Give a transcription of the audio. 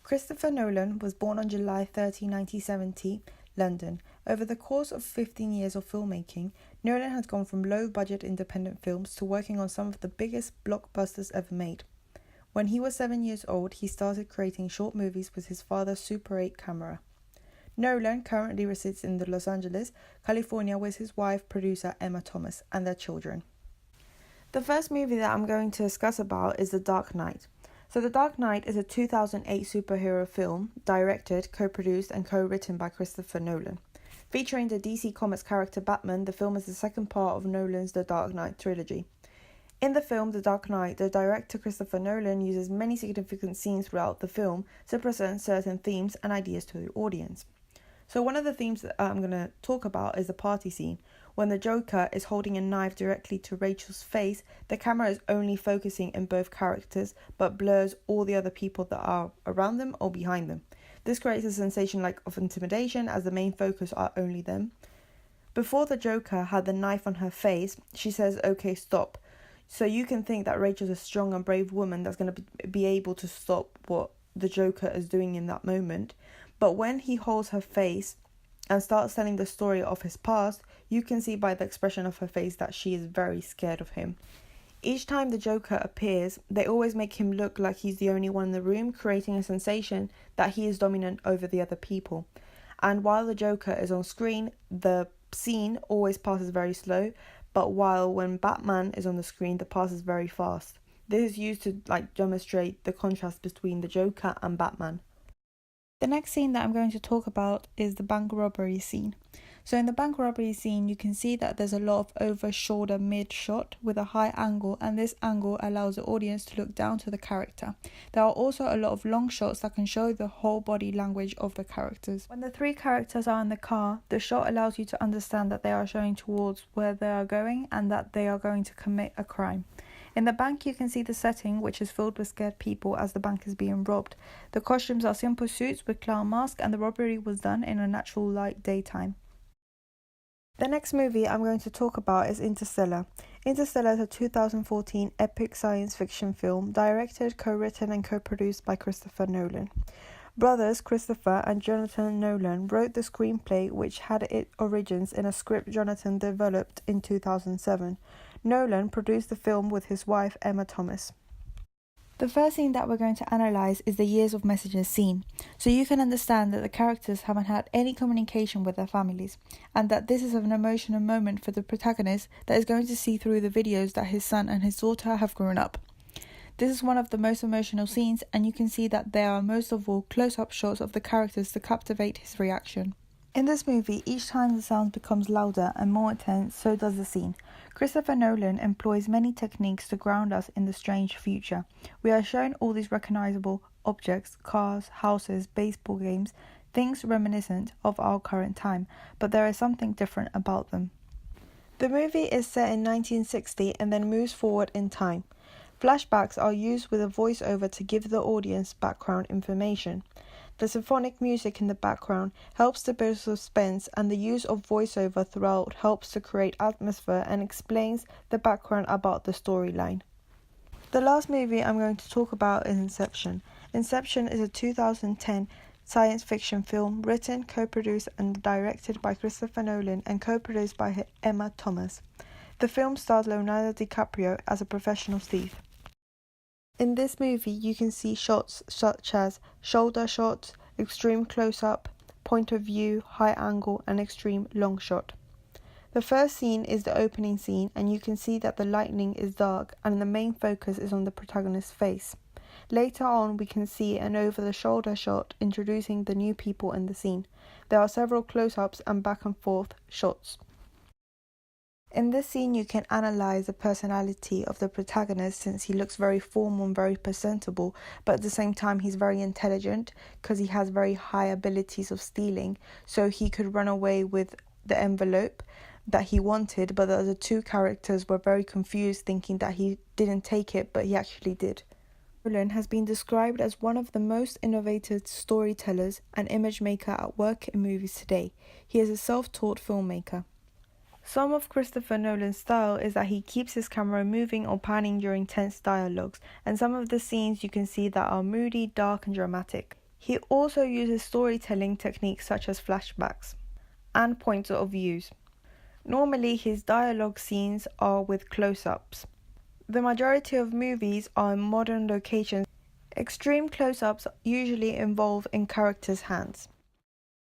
Christopher Nolan was born on July 30, 1970, London. Over the course of 15 years of filmmaking, Nolan has gone from low-budget independent films to working on some of the biggest blockbusters ever made. When he was 7 years old, he started creating short movies with his father's Super 8 camera. Nolan currently resides in Los Angeles, California with his wife, producer Emma Thomas, and their children. The first movie that I'm going to discuss about is The Dark Knight. So The Dark Knight is a 2008 superhero film, directed, co-produced and co-written by Christopher Nolan. Featuring the DC Comics character Batman, the film is the second part of Nolan's The Dark Knight trilogy. In the film The Dark Knight, the director Christopher Nolan uses many significant scenes throughout the film to present certain themes and ideas to the audience. So one of the themes that I'm going to talk about is the party scene. When the Joker is holding a knife directly to Rachel's face, the camera is only focusing in both characters but blurs all the other people that are around them or behind them. This creates a sensation of intimidation as the main focus are only them. Before the Joker had the knife on her face, she says, "Okay, stop." So you can think that Rachel's a strong and brave woman that's going to be able to stop what the Joker is doing in that moment. But when he holds her face and starts telling the story of his past, you can see by the expression of her face that she is very scared of him. Each time the Joker appears, they always make him look like he's the only one in the room, creating a sensation that he is dominant over the other people. And while the Joker is on screen, the scene always passes very slow, but when Batman is on the screen, the pass is very fast. This is used to demonstrate the contrast between the Joker and Batman. The next scene that I'm going to talk about is the bank robbery scene. So in the bank robbery scene, you can see that there's a lot of over-shoulder mid-shot with a high angle, and this angle allows the audience to look down to the character. There are also a lot of long shots that can show the whole body language of the characters. When the three characters are in the car, the shot allows you to understand that they are showing towards where they are going and that they are going to commit a crime. In the bank, you can see the setting, which is filled with scared people as the bank is being robbed. The costumes are simple suits with clown masks, and the robbery was done in a natural light daytime. The next movie I'm going to talk about is Interstellar. Interstellar is a 2014 epic science fiction film, directed, co-written and co-produced by Christopher Nolan. Brothers Christopher and Jonathan Nolan wrote the screenplay, which had its origins in a script Jonathan developed in 2007. Nolan produced the film with his wife Emma Thomas. The first scene that we're going to analyse is the years of messages scene, so you can understand that the characters haven't had any communication with their families, and that this is an emotional moment for the protagonist that is going to see through the videos that his son and his daughter have grown up. This is one of the most emotional scenes, and you can see that there are most of all close-up shots of the characters to captivate his reaction. In this movie, each time the sound becomes louder and more intense, so does the scene. Christopher Nolan employs many techniques to ground us in the strange future. We are shown all these recognizable objects, cars, houses, baseball games, things reminiscent of our current time, but there is something different about them. The movie is set in 1960 and then moves forward in time. Flashbacks are used with a voiceover to give the audience background information. The symphonic music in the background helps to build suspense, and the use of voiceover throughout helps to create atmosphere and explains the background about the storyline. The last movie I'm going to talk about is Inception. Inception is a 2010 science fiction film written, co-produced and directed by Christopher Nolan and co-produced by Emma Thomas. The film stars Leonardo DiCaprio as a professional thief. In this movie, you can see shots such as shoulder shots, extreme close-up, point of view, high angle, and extreme long shot. The first scene is the opening scene, and you can see that the lighting is dark and the main focus is on the protagonist's face. Later on, we can see an over-the-shoulder shot introducing the new people in the scene. There are several close-ups and back-and-forth shots. In this scene, you can analyse the personality of the protagonist, since he looks very formal and very presentable, but at the same time he's very intelligent because he has very high abilities of stealing, so he could run away with the envelope that he wanted, but the other two characters were very confused, thinking that he didn't take it, but he actually did. Nolan has been described as one of the most innovative storytellers and image maker at work in movies today. He is a self-taught filmmaker. Some of Christopher Nolan's style is that he keeps his camera moving or panning during tense dialogues, and some of the scenes you can see that are moody, dark and dramatic. He also uses storytelling techniques such as flashbacks and points of views. Normally, his dialogue scenes are with close-ups. The majority of movies are in modern locations. Extreme close-ups usually involve in characters' hands.